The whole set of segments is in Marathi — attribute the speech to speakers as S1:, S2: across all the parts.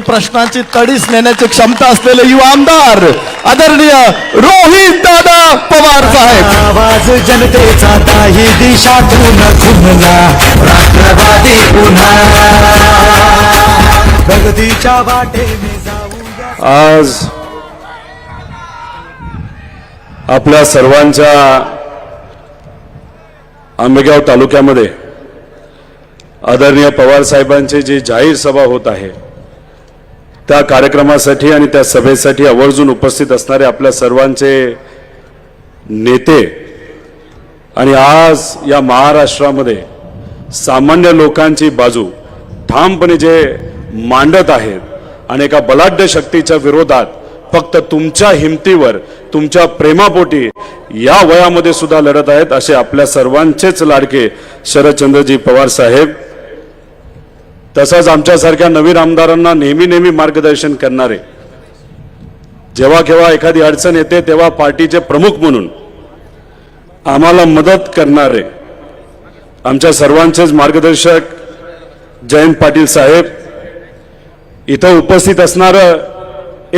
S1: प्रश्नांची तडीस नेण्याची क्षमता असलेले युवा आमदार आदरणीय रोहित दादा पवार साहेब।
S2: आवाज जनतेचा काही दिशातून घुमला राष्ट्रवादी पुन्हा प्रगतीच्या वाटेने जाऊया।
S3: आज आपल्या सर्वांच्या आंबेगाव तालुक्यामध्ये आदरणीय पवार साहेबांची जी जाहीर सभा होत आहे त्या कार्यक्रमासाठी आणि त्या सभेसाठी आवर्जून उपस्थित असणारे आपल्या सर्वांचे नेते आणि आज या महाराष्ट्रामध्ये सामान्य लोकांची बाजू ठामपणे जे मांडत आहेत आणि एका बलाढ्य शक्तीच्या विरोधात फक्त तुमच्या हिमतीवर तुमच्या प्रेमापोटी या वयामध्ये सुद्धा लढत आहेत असे आपल्या सर्वांचेच लाडके शरदचंद्रजी पवार साहेब। तसंच आमच्यासारख्या नवीन आमदारांना नेहमी नेहमी मार्गदर्शन करणारे, जेव्हा केव्हा एखादी अडचण येते तेव्हा पार्टीचे प्रमुख म्हणून आम्हाला मदत करणारे आमच्या सर्वांचेच मार्गदर्शक जयंत पाटील साहेब, इथं उपस्थित असणारं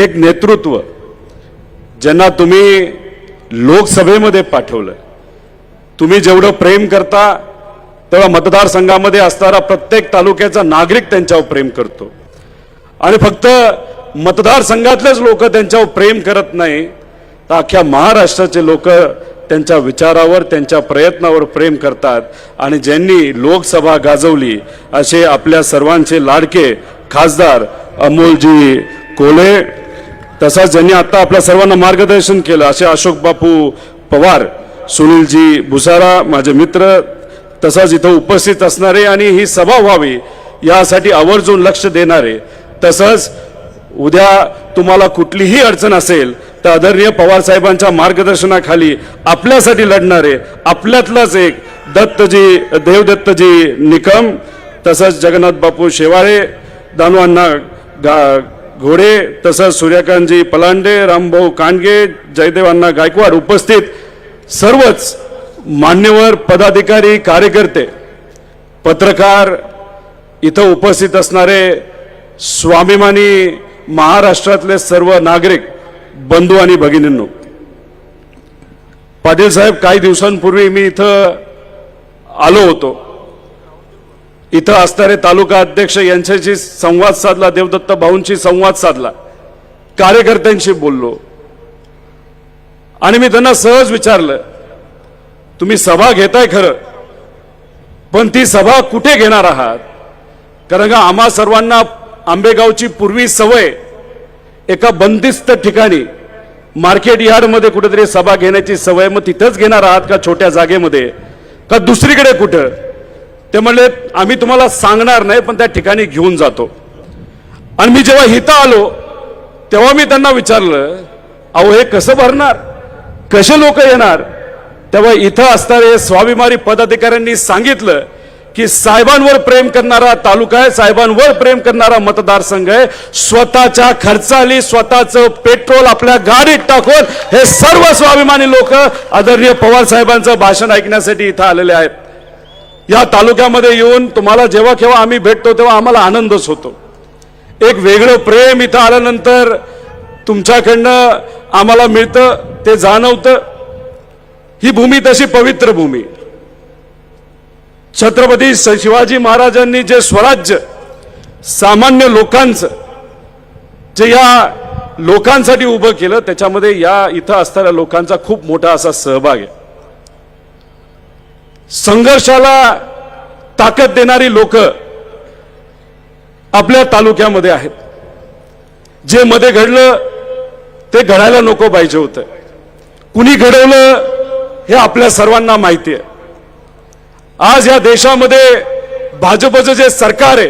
S3: एक नेतृत्व ज्यांना तुम्ही लोकसभेमध्ये पाठवलं, तुम्ही जेवढं प्रेम करता तेव्हा मतदारसंघामध्ये असणारा प्रत्येक तालुक्याचा नागरिक त्यांच्यावर प्रेम करतो आणि फक्त मतदारसंघातलेच लोक त्यांच्यावर प्रेम करत नाही तर अख्ख्या महाराष्ट्राचे लोक त्यांच्या विचारावर त्यांच्या प्रयत्नावर प्रेम करतात आणि ज्यांनी लोकसभा गाजवली असे आपल्या सर्वांचे लाडके खासदार अमोलजी कोल्हे, तसंच ज्यांनी आता आपल्या सर्वांना मार्गदर्शन केलं असे अशोक बापू पवार, सुनीलजी भुसारा माझे मित्र, तसंच इथं उपस्थित असणारे आणि ही सभा व्हावी यासाठी आवर्जून लक्ष देणारे, तसंच उद्या तुम्हाला कुठलीही अडचण असेल तर आदरणीय पवार साहेबांच्या मार्गदर्शनाखाली आपल्यासाठी लढणारे आपल्यातलाच एक दत्तजी देवदत्तजी निकम, तसंच जगन्नाथ बापू शेवाळे, दानवांना घोडे, तसंच सूर्यकांतजी पलांडे, रामभाऊ कांडगे, जयदेवांना गायकवाड उपस्थित सर्वच मान्यवर पदाधिकारी कार्यकर्ते पत्रकार इथं उपस्थित असणारे स्वाभिमानी महाराष्ट्रातले सर्व नागरिक बंधू आणि भगिनींनो, पाटील साहेब काही दिवसांपूर्वी मी इथं आलो होतो, इथं असणारे तालुका अध्यक्ष यांच्याशी संवाद साधला, देवदत्त भाऊंशी संवाद साधला, कार्यकर्त्यांशी बोललो आणि मी त्यांना सहज विचारलं तुम्ही सभा घेताय खरं पण ती सभा कुठे घेणार आहात, कारण का आम्हा सर्वांना आंबेगावची पूर्वी सवय एका बंदिस्त ठिकाणी मार्केट यार्डमध्ये कुठेतरी सभा घेण्याची सवय, मग तिथंच घेणार आहात का छोट्या जागेमध्ये का दुसरीकडे कुठं? ते म्हणले आम्ही तुम्हाला सांगणार नाही पण त्या ठिकाणी घेऊन जातो। आणि मी जेव्हा इथं आलो तेव्हा मी त्यांना विचारलं अहो हे कसं भरणार, कसे लोक येणार? तेव्हा इथं असणारे स्वाभिमानी पदाधिकाऱ्यांनी सांगितलं की साहेबांवर प्रेम करणारा तालुका आहे, साहेबांवर प्रेम करणारा मतदारसंघ आहे, स्वतःच्या खर्चाली स्वतःचं पेट्रोल आपल्या गाडीत टाकून हे सर्व स्वाभिमानी लोक आदरणीय पवार साहेबांचं भाषण ऐकण्यासाठी इथं आलेले आहेत। या तालुक्यामध्ये येऊन तुम्हाला जेव्हा केव्हा आम्ही भेटतो तेव्हा आम्हाला आनंदच होतो, एक वेगळं प्रेम इथं आल्यानंतर तुमच्याकडनं आम्हाला मिळतं ते जाणवतं। ही भूमी तशी पवित्र भूमी, छत्रपती शिवाजी महाराजांनी जे स्वराज्य सामान्य लोकांचं जे या लोकांसाठी उभं केलं त्याच्यामध्ये या इथं असणाऱ्या लोकांचा खूप मोठा असा सहभाग आहे। संघर्षाला ताकद देणारी लोक आपल्या तालुक्यामध्ये आहेत, जे मध्ये घडलं ते घडायला नको पाहिजे होतं, कुणी घडवलं हे आपल्या सर्वांना माहिती आहे। आज या देशामध्ये भाजपचं जे सरकार आहे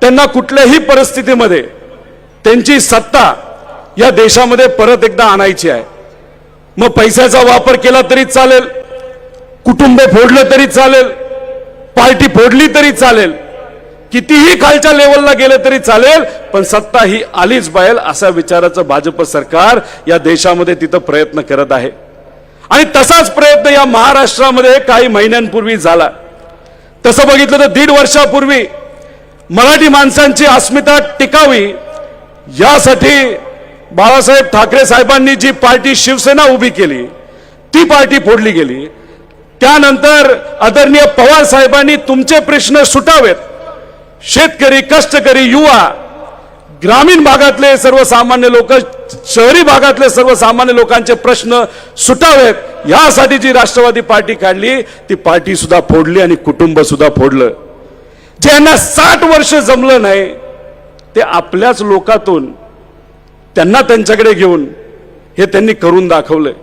S3: त्यांना कुठल्याही परिस्थितीमध्ये त्यांची सत्ता या देशामध्ये परत एकदा आणायची आहे। मग पैशाचा वापर केला तरी चालेल, कुटुंब फोडलं तरी चालेल, पार्टी फोडली तरी चालेल, कितीही खालच्या लेवलला गेलं तरी चालेल, पण सत्ता ही आलीच पाहिजे असा विचाराचं भाजप सरकार या देशामध्ये तिथं प्रयत्न करत आहे। आणि तसाच प्रयत्न या महाराष्ट्रामध्ये काही महिन्यांपूर्वी झाला। तसं बघितलं तर 1.5 वर्षापूर्वी मराठी माणसांची अस्मिता टिकावी यासाठी बाळासाहेब ठाकरे साहेबांनी जी पार्टी शिवसेना उभी केली ती पार्टी फोडली गेली. त्यानंतर आदरणीय पवार साहेबांनी तुमचे प्रश्न सुटावेत, शेतकरी, कष्टकरी, युवा, ग्रामीण भागातले सर्वसामान्य लोक, शहरी भागातले सर्वसामान्य लोकांचे प्रश्न सुटावेत, यासाठी जी राष्ट्रवादी पार्टी काढली ती पार्टी सुद्धा फोडली आणि कुटुंब सुद्धा फोडलं. ज्यांना 60 वर्ष जमलं नाही ते आपल्याच लोकातून त्यांना त्यांच्याकडे घेऊन हे त्यांनी करून दाखवलंय.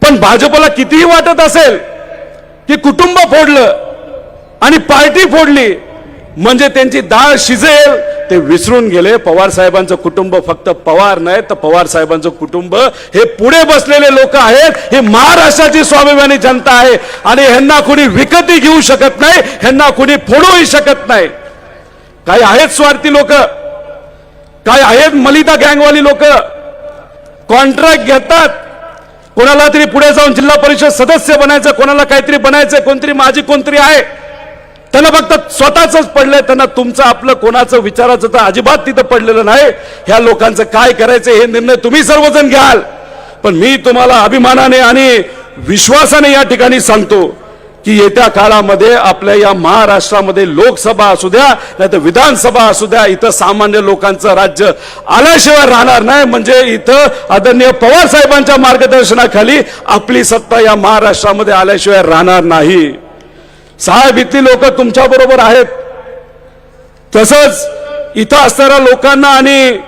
S3: पण भाजपला कितीही वाटत असेल की कुटुंब फोडलं आणि पार्टी फोडली म्हणजे त्यांची डाळ शिजेल, ते विसरून गेले. पवार साहेबांचं कुटुंब फक्त पवार नाही तर पवार साहेबांचं कुटुंब हे पुढे बसलेले लोक आहेत. हे महाराष्ट्राची स्वाभिमानी जनता आहे आणि ह्यांना कोणी विकती घेऊ शकत नाही, ह्यांना कोणी फोडूही शकत नाही. काही आहेत स्वार्थी लोक, काय आहेत मलिदा गँगवाली लोक, कॉन्ट्रॅक्ट घेतात, कोणाला तरी पुढे जाऊन जिल्हा परिषद सदस्य बनायचं, कोणाला काहीतरी बनायचं, कोणतरी माझी कोणतरी आहे, त्यांना फक्त स्वतःच पडलंय, त्यांना तुमचं आपलं कोणाचं विचाराचं तर अजिबात तिथं पडलेलं नाही. ह्या लोकांचं काय करायचं हे निर्णय तुम्ही सर्वजण घ्याल. पण मी तुम्हाला अभिमानाने आणि विश्वासाने या ठिकाणी सांगतो की येत्या काळामध्ये आपल्या या महाराष्ट्रामध्ये लोकसभा असू द्या नाही तर विधानसभा असू द्या, इथं सामान्य लोकांचं राज्य आल्याशिवाय राहणार नाही. म्हणजे इथं आदरणीय पवार साहेबांच्या मार्गदर्शनाखाली आपली सत्ता या महाराष्ट्रामध्ये आल्याशिवाय राहणार नाही. साहेब, इथली लोक तुमच्या बरोबर आहेत. तसंच इथं असणाऱ्या लोकांना आणि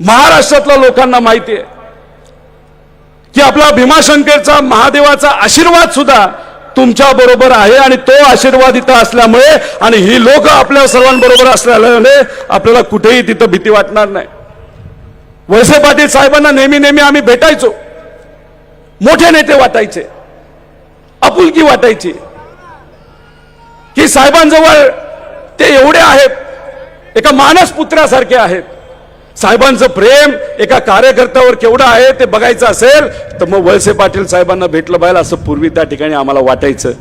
S3: महाराष्ट्रातल्या लोकांना माहिती आहे की आपला भीमाशंकरचा महादेवाचा आशीर्वाद सुद्धा तुमच्या बरोबर आहे आणि तो आशीर्वाद इथं असल्यामुळे आणि ही लोक आपल्या सर्वांबरोबर असल्यामुळे आपल्याला कुठेही तिथं भीती वाटणार नाही. वळसे पाटील साहेबांना नेहमी नेहमी आम्ही भेटायचो, मोठे नेते वाटायचे, आपुलकी वाटायची की साहेबांजवळ ते एवढे आहेत, एका मानसपुत्रासारखे आहेत. साहेबांचं प्रेम एका कार्यकर्त्यावर केवढं आहे ते बघायचं असेल तर मग वळसे पाटील साहेबांना भेटलं पाहिजे असं पूर्वी त्या ठिकाणी आम्हाला वाटायचं.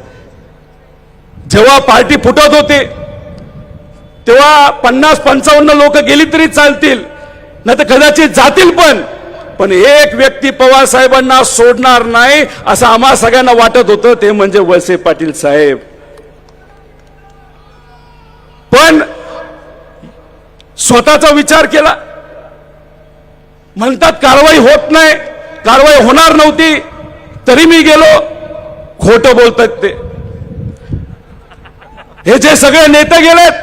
S3: जेव्हा पार्टी फुटत होती तेव्हा 50-55 लोक गेली तरी चालतील, नाही तर कदाचित जातील, पण एक व्यक्ती पवार साहेबांना सोडणार नाही असं आम्हा सगळ्यांना वाटत होतं, ते म्हणजे वळसे पाटील साहेब. पण स्वतःचा विचार केला, म्हणतात कारवाई होत नाही, कारवाई होणार नव्हती तरी मी गेलो. खोटं बोलतात ते. हे जे सगळे नेते गेलेत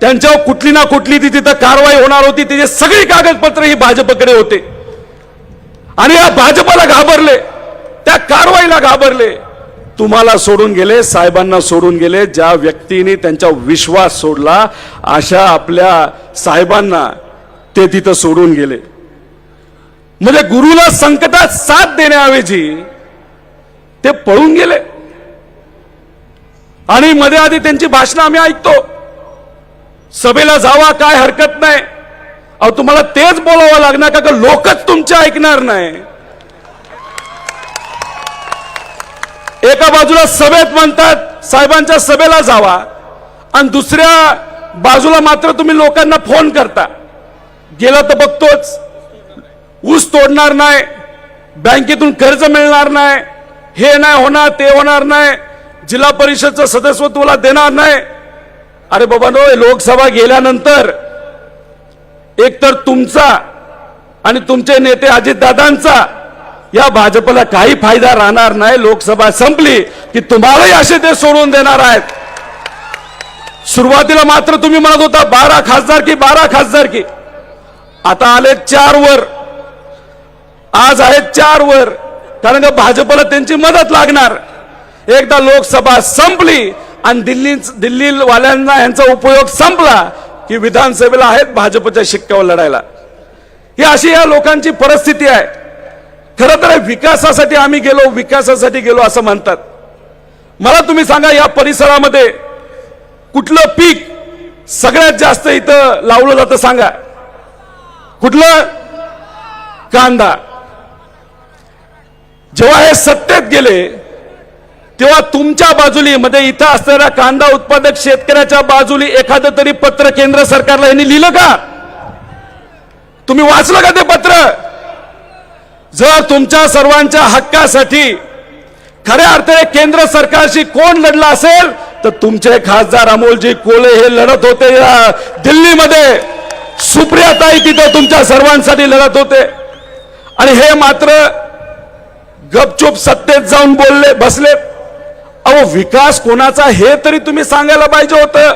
S3: त्यांच्यावर कुठली ना कुठली ती तिथं कारवाई होणार होती, त्याचे सगळी कागदपत्र ही भाजपकडे होते आणि या भाजपला घाबरले, त्या कारवाईला घाबरले. तुम्हाला सोडून गेले, साहेबांना सोडून गेले. ज्या व्यक्तीने त्यांचा विश्वास सोडला अशा आपल्या साहेबांना ते तिथं सोडून गेले. म्हणजे गुरुला संकटात साथ देण्याऐवजी ते पळून गेले. आणि मध्ये आधी त्यांची भाषणं आम्ही ऐकतो, सभेला जावा काय हरकत नाही. अहो, तुम्हाला तेच बोलावं लागणार का लोकच तुमचे ऐकणार नाही. एका बाजूला सभेत म्हणतात साहेबांच्या सभेला जावा आणि दुसऱ्या बाजूला मात्र तुम्ही लोकांना फोन करता. गेला तर बघतोच, ऊस तोडणार नाही, बँकेतून कर्ज मिळणार नाही, हे नाही होणार, ते होणार नाही, जिल्हा परिषदचं सदस्यत्व तुला देणार नाही. अरे बाबांनो, लोकसभा गेल्यानंतर एकतर तुमचा आणि तुमचे नेते अजितदादांचा या भाजपला काही फायदा राहणार नाही. लोकसभा संपली की तुम्हालाही असे ते सोडून देणार आहेत. सुरुवातीला मात्र तुम्ही म्हणत होता 12 खासदारकी 12 खासदारकी, आता आले 4 वर, आज आहेत 4 वर, कारण का भाजपला त्यांची मदत लागणार. एकदा लोकसभा संपली आणि दिल्ली वाल्यांना यांचा उपयोग संपला की विधानसभेला आहेत भाजपच्या शिक्क्यावर लढायला. ही अशी या लोकांची परिस्थिती आहे. खरं तर विकासासाठी आम्ही गेलो, विकासासाठी गेलो असं म्हणतात. मला तुम्ही सांगा, या परिसरामध्ये कुठलं पीक सगळ्यात जास्त इथं लावलं जातं सांगा? कुठलं? कांदा. जेव्हा हे सत्तेत गेले तेव्हा तुमच्या बाजूली मध्ये इथं असणाऱ्या कांदा उत्पादक शेतकऱ्याच्या बाजूली एखादं तरी पत्र केंद्र सरकारला यांनी लिहिलं का? तुम्ही वाचलं का ते पत्र? जर तुमच्या सर्वांच्या हक्कासाठी खऱ्या अर्थाने केंद्र सरकारशी कोण लढला असेल तर तुमचे खासदार अमोलजी कोल्हे हे लढत होते या दिल्लीमध्ये. सुप्रियाताई तिथे तुमच्या सर्वांसाठी लढत होते आणि हे मात्र गपचूप सत्तेत जाऊन बोलले बसले. अहो विकास कोणाचा हे तरी तुम्ही सांगायला पाहिजे होतं.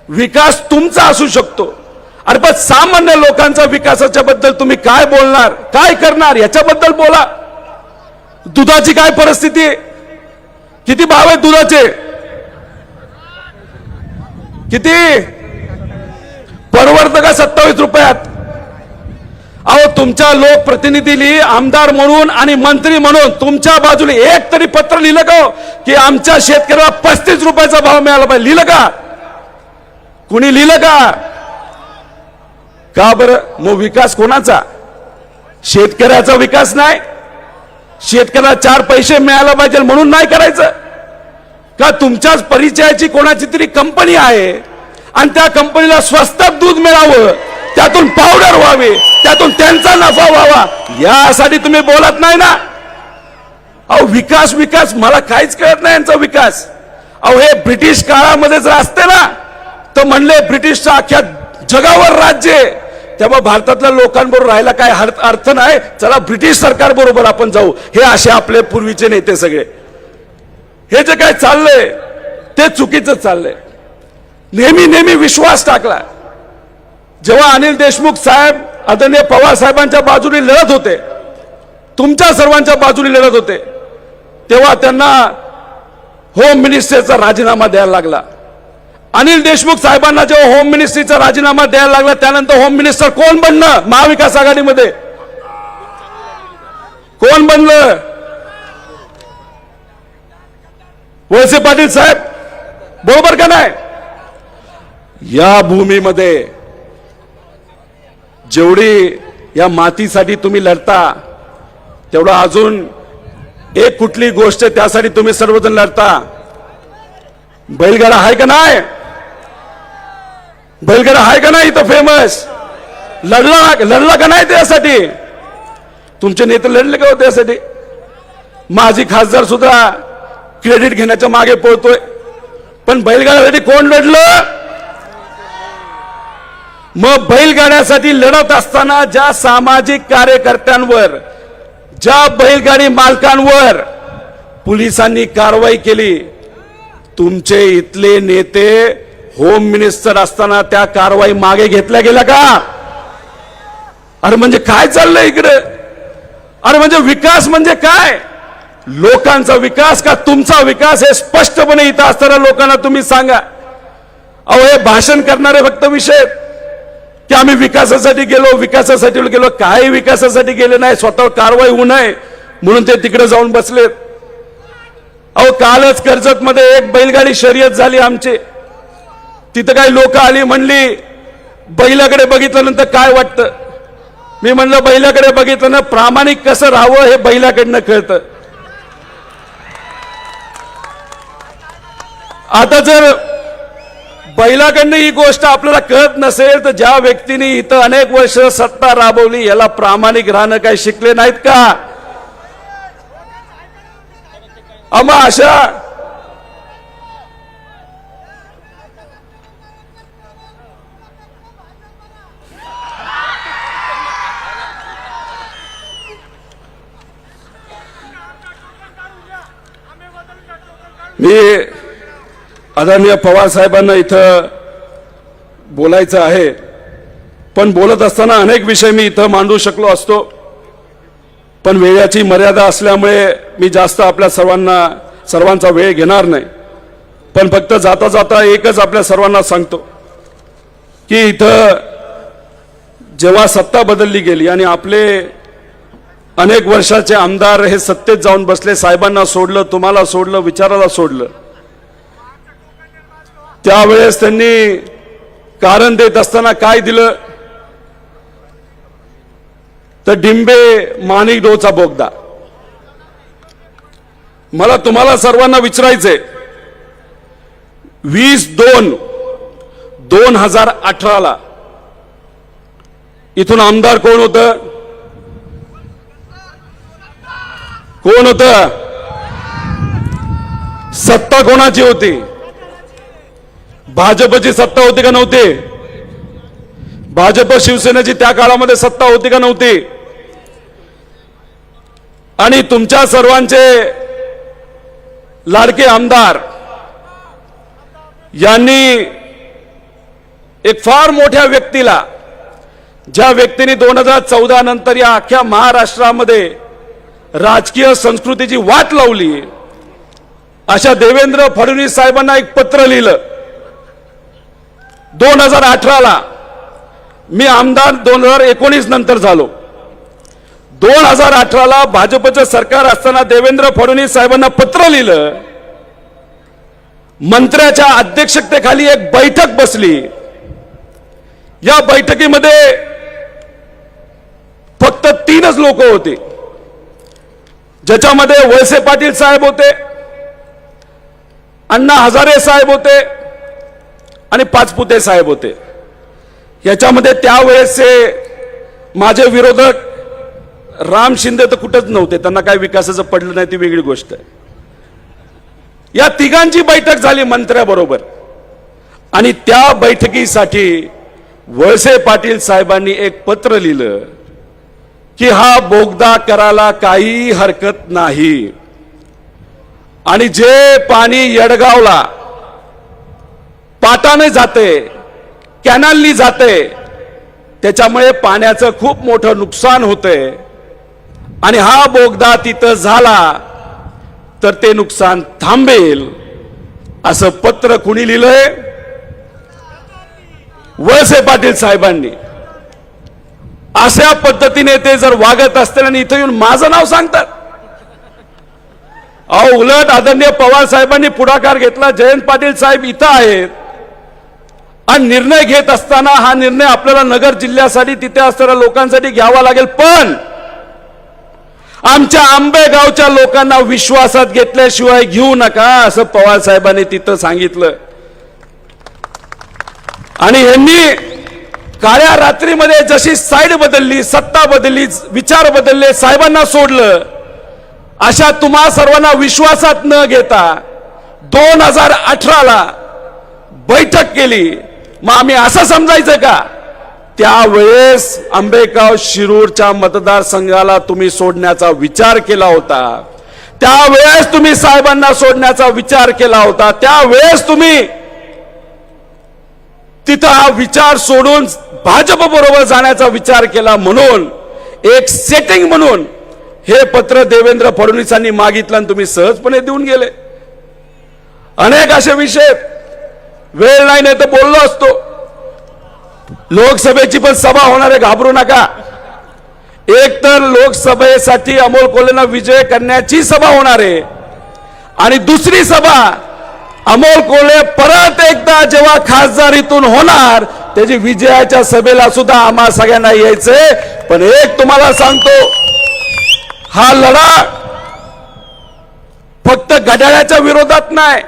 S3: विकास तुमचा असू शकतो, अरे पण सामान्य लोकांचा विकासाच्या बद्दल तुम्ही काय बोलणार, काय करणार याच्याबद्दल बोला. दुधाची काय परिस्थिती आहे? किती भाव आहेत दुधाचे? किती परवडतं का 27 रुपयात? अहो तुमच्या लोकप्रतिनिधींनी आमदार म्हणून आणि मंत्री म्हणून तुमच्या बाजूने एक तरी पत्र लिहिलं का की आमच्या शेतकऱ्याला 35 रुपयाचा भाव मिळाला पाहिजे? लिहिलं का? कुणी लिहिलं का? का बरं? मग विकास कोणाचा? शेतकऱ्याचा विकास नाही? शेतकऱ्याला 4 पैसे मिळायला पाहिजे म्हणून नाही करायचं का? तुमच्याच परिचयाची कोणाची तरी कंपनी आहे आणि त्या कंपनीला स्वस्तात दूध मिळावं, त्यातून पावडर व्हावी, त्यातून त्यांचा नफा व्हावा, यासाठी तुम्ही बोलत नाही ना. अहो विकास विकास मला काहीच कळत नाही यांचा विकास. अहो हे ब्रिटिश काळामध्ये जर असते ना तर म्हणले ब्रिटिशच्या अख्ख्या जगावर राज्य आहे, तेव्हा भारतातल्या लोकांबरोबर राहायला काय अर्थ नाही, चला ब्रिटिश सरकार बरोबर आपण जाऊ. हे असे आपले पूर्वीचे नेते सगळे. हे जे काय चाललंय ते चुकीचं चाललंय. नेहमी नेहमी विश्वास टाकला. जेव्हा अनिल देशमुख साहेब आदरणीय पवार साहेबांच्या बाजूने लढत होते, तुमच्या सर्वांच्या बाजूने लढत होते, तेव्हा त्यांना होम मिनिस्टरचा राजीनामा द्यायला लागला. अनिल देशमुख साहेबांना जेव्हा होम मिनिस्ट्रीचा राजीनामा द्यायला लागला त्यानंतर होम मिनिस्टर कोण बनलं? महाविकास आघाडीमध्ये कोण बनलं? वळसे पाटील साहेब. बरोबर का नाही? या भूमीमध्ये जेवढी या मातीसाठी तुम्ही लढता तेवढं अजून एक कुठली गोष्ट त्यासाठी तुम्ही सर्वजण लढता. बैलगाडा आहे का नाही? बैलगाडा आहे का नाही इथं फेमस? लढला का नाही त्यासाठी? तुमचे नेते लढले का हो त्यासाठी? माजी खासदार सुद्धा क्रेडिट घेण्याच्या मागे पळतोय, पण बैलगाड्यासाठी कोण लढलं? मग बैलगाड्यासाठी लढत असताना ज्या सामाजिक कार्यकर्त्यांवर, ज्या बैलगाडी मालकांवर पोलिसांनी कारवाई केली, तुमचे इथले नेते होम मिनिस्टर असताना त्या कारवाई मागे घेतल्या गेल्या का? अरे म्हणजे काय चाललंय इकडे? अरे म्हणजे विकास म्हणजे काय? लोकांचा विकास का तुमचा विकास? हे स्पष्टपणे इथं असताना लोकांना तुम्ही सांगा. अहो हे भाषण करणारे फक्त विषय की आम्ही विकासासाठी गेलो. काही विकासासाठी गेले नाही, स्वतःवर कारवाई होऊ नये म्हणून ते तिकडे जाऊन बसलेत. अहो कालच कर्जत मध्ये एक बैलगाडी शर्यत झाली आमची. तिथं काही लोक आली, म्हणली बैलाकडे बघितल्यानंतर काय वाटतं? मी म्हणलं बैलाकडे बघितलं ना, प्रामाणिक कसं राहावं हे बैलाकडनं कळतं. आता जर बैलाकडनं ही गोष्ट आपल्याला कळत नसेल तर ज्या व्यक्तीने इथं अनेक वर्ष सत्ता राबवली याला प्रामाणिक राहणं काही शिकले नाहीत का? अमा अशा मी आदरणीय पवार साहेबांना इथं बोलायचं आहे, पण बोलत असताना अनेक विषय मी इथं मांडू शकलो असतो, पण वेळाची मर्यादा असल्यामुळे मी जास्त आपल्या सर्वांचा वेळ घेणार नाही. पण फक्त जाता जाता एकच आपल्या सर्वांना सांगतो की इथं जेव्हा सत्ता बदलली गेली आणि आपले अनेक वर्षाचे आमदार हे सत्तेत जाऊन बसले, साहेबांना सोडलं, तुम्हाला सोडलं, विचाराला सोडलं, त्यावेळेस त्यांनी कारण देत असताना काय दिलं तर डिंबे माणिक डोचा बोगदा. मला तुम्हाला सर्वांना विचारायचंय, 20/2/2018 इथून आमदार कोण होतं? कोण होतं? सत्ता कोणाची होती? भाजपची सत्ता होती का नव्हती? भाजप शिवसेनेची त्या काळामध्ये सत्ता होती का नव्हती? आणि तुमच्या सर्वांचे लाडके आमदार यांनी एक फार मोठ्या व्यक्तीला, ज्या व्यक्तीने 2014 नंतर या अख्ख्या महाराष्ट्रामध्ये राजकीय संस्कृतीची वाट लावली, अशा देवेंद्र फडणवीस साहेबांना एक पत्र लिहिलं. 2018ला मी आमदार 2019 नंतर झालो. 2018ला भाजपचं सरकार असताना देवेंद्र फडणवीस साहेबांना पत्र लिहिलं. मंत्र्याच्या अध्यक्षतेखाली एक बैठक बसली. या बैठकीमध्ये फक्त 3च लोक होते, ज्याच्यामध्ये वळसे पाटील साहेब होते, अण्णा हजारे साहेब होते आणि पाचपुते साहेब होते. याच्यामध्ये त्यावेळेसचे माझे विरोधक राम शिंदे तर कुठंच नव्हते, त्यांना काय विकासाचं पडलं नाही ती वेगळी गोष्ट आहे. या तिघांची बैठक झाली मंत्र्याबरोबर आणि त्या बैठकीसाठी वळसे पाटील साहेबांनी एक पत्र लिहिलं की हा बोगदा करायला काही हरकत नाही आणि जे पाणी येडगावला पाटाने जाते, कॅनलनी जाते, त्याच्यामुळे पाण्याचं खूप मोठं नुकसान होतंय आणि हा बोगदा तिथं झाला तर ते नुकसान थांबेल. असं पत्र कुणी लिहिलंय? वळसे पाटील साहेबांनी. अशा पद्धतीने ते जर वागत असतील आणि इथं येऊन माझं नाव सांगतात, अहो उलट आदरणीय पवार साहेबांनी पुढाकार घेतला. जयंत पाटील साहेब इथं आहेत आणि निर्णय घेत असताना हा निर्णय आपल्याला नगर जिल्ह्यासाठी तिथे असणाऱ्या लोकांसाठी घ्यावा लागेल, पण आमच्या आंबेगावच्या लोकांना विश्वासात घेतल्याशिवाय घेऊ नका, असं पवार साहेबांनी तिथं सांगितलं. आणि यांनी काळ्या रात्रीमध्ये जशी साईड बदलली, सत्ता बदलली, विचार बदलले, साहेबांना सोडलं, अशा तुम्हा सर्वांना विश्वासात न घेता 2018ला बैठक केली. मग आम्ही असं समजायचं का त्यावेळेस आंबेगाव शिरूरच्या मतदारसंघाला तुम्ही सोडण्याचा विचार केला होता? त्यावेळेस तुम्ही साहेबांना सोडण्याचा विचार केला होता? त्यावेळेस तुम्ही तिथं हा विचार सोडून भाजप बरोबर जाण्याचा विचार केला, म्हणून एक सेटिंग म्हणून हे पत्र देवेंद्र फडणवीसांनी मागितलं आणि तुम्ही सहजपणे देऊन गेले. अनेक असे विषय, वेळ नाही तर बोललो असतो. लोकसभेची पण सभा होणार आहे, घाबरू नका. एक तर लोकसभेसाठी अमोल कोल्हेंना विजय करण्याची सभा होणार आहे आणि दुसरी सभा अमोल कोल्हे परत एकदा जेव्हा खासदारीतून होणार त्याची विजयाच्या सभेला सुद्धा आम्हा सगळ्यांना यायचंय. पण एक तुम्हाला सांगतो, हा लढा फक्त घड्याळाच्या विरोधात नाही.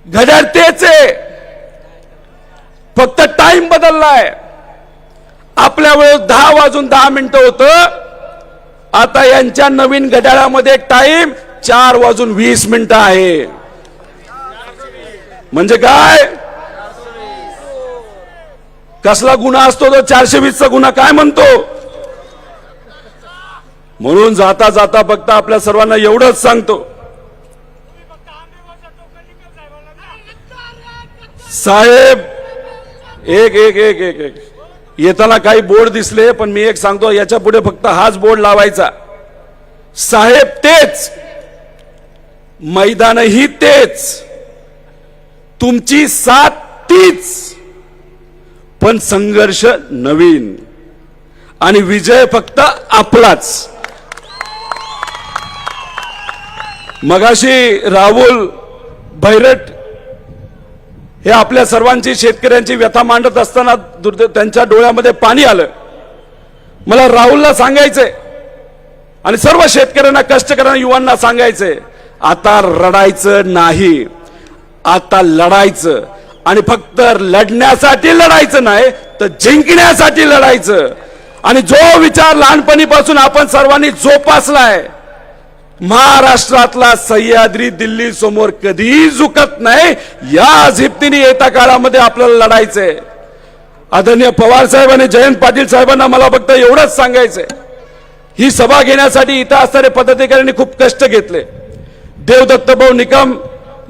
S3: घड्याळ तेच आहे, फक्त टाइम बदललाय. आपल्या वेळेस 10:10 होतं, आता यांच्या नवीन घड्याळामध्ये टाइम 4:20 आहे. म्हणजे काय? कसला गुन्हा असतो तो 420चा गुन्हा काय म्हणतो? म्हणून जाता जाता फक्त आपल्या सर्वांना एवढंच सांगतो, साहेब एक एक एक एक एक येताना काही बोर्ड दिसले, पण मी एक सांगतो, याच्या पुढे फक्त हाच बोर्ड लावायचा. साहेब तेच, मैदानही तेच, तुमची साथ तीच, पण संघर्ष नवीन आणि विजय फक्त आपलाच. मगाशी राहुल भैरट हे आपल्या सर्वांची शेतकऱ्यांची व्यथा मांडत असताना त्यांच्या डोळ्यामध्ये पाणी आलं. मला राहुलला सांगायचंय आणि सर्व शेतकऱ्यांना, कष्टकऱ्यांना, युवांना सांगायचंय, आता रडायचं नाही, आता लढायचं. आणि फक्त लढण्यासाठी लढायचं नाही तर जिंकण्यासाठी लढायचं. आणि जो विचार लहानपणीपासून आपण सर्वांनी जोपासलाय, महाराष्ट्रातला सह्याद्री दिल्ली समोर कधीही झुकत नाही, या झिपतीने येत्या काळामध्ये आपल्याला लढायचंय. आदरणीय पवार साहेब आणि जयंत पाटील साहेबांना मला फक्त एवढंच सांगायचंय, ही सभा घेण्यासाठी इथं असणारे पदाधिकाऱ्यांनी खूप कष्ट घेतले. देवदत्त भाऊ निकम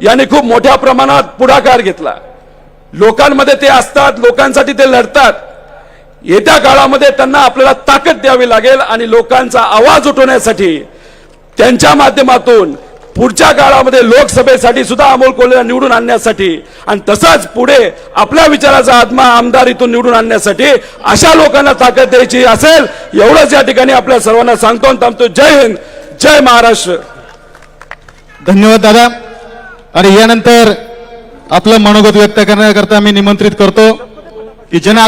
S3: यांनी खूप मोठ्या प्रमाणात पुढाकार घेतला. लोकांमध्ये ते असतात, लोकांसाठी ते लढतात. येत्या काळामध्ये त्यांना आपल्याला ताकद द्यावी लागेल आणि लोकांचा आवाज उठवण्यासाठी त्यांच्या माध्यमातून पुढच्या काळामध्ये लोकसभेसाठी सुद्धा अमोल कोल्हेला निवडून आणण्यासाठी आणि तसाच पुढे आपल्या विचाराचा आत्मा आमदार इथून निवडून आणण्यासाठी अशा लोकांना ताकद द्यायची असेल, एवढंच या ठिकाणी आपल्या सर्वांना सांगतो आणि थांबतो. जय हिंद, जय महाराष्ट्र.
S4: धन्यवाद दादा. आणि यानंतर आपलं मनोगत व्यक्त करण्याकरता मी निमंत्रित करतो की जन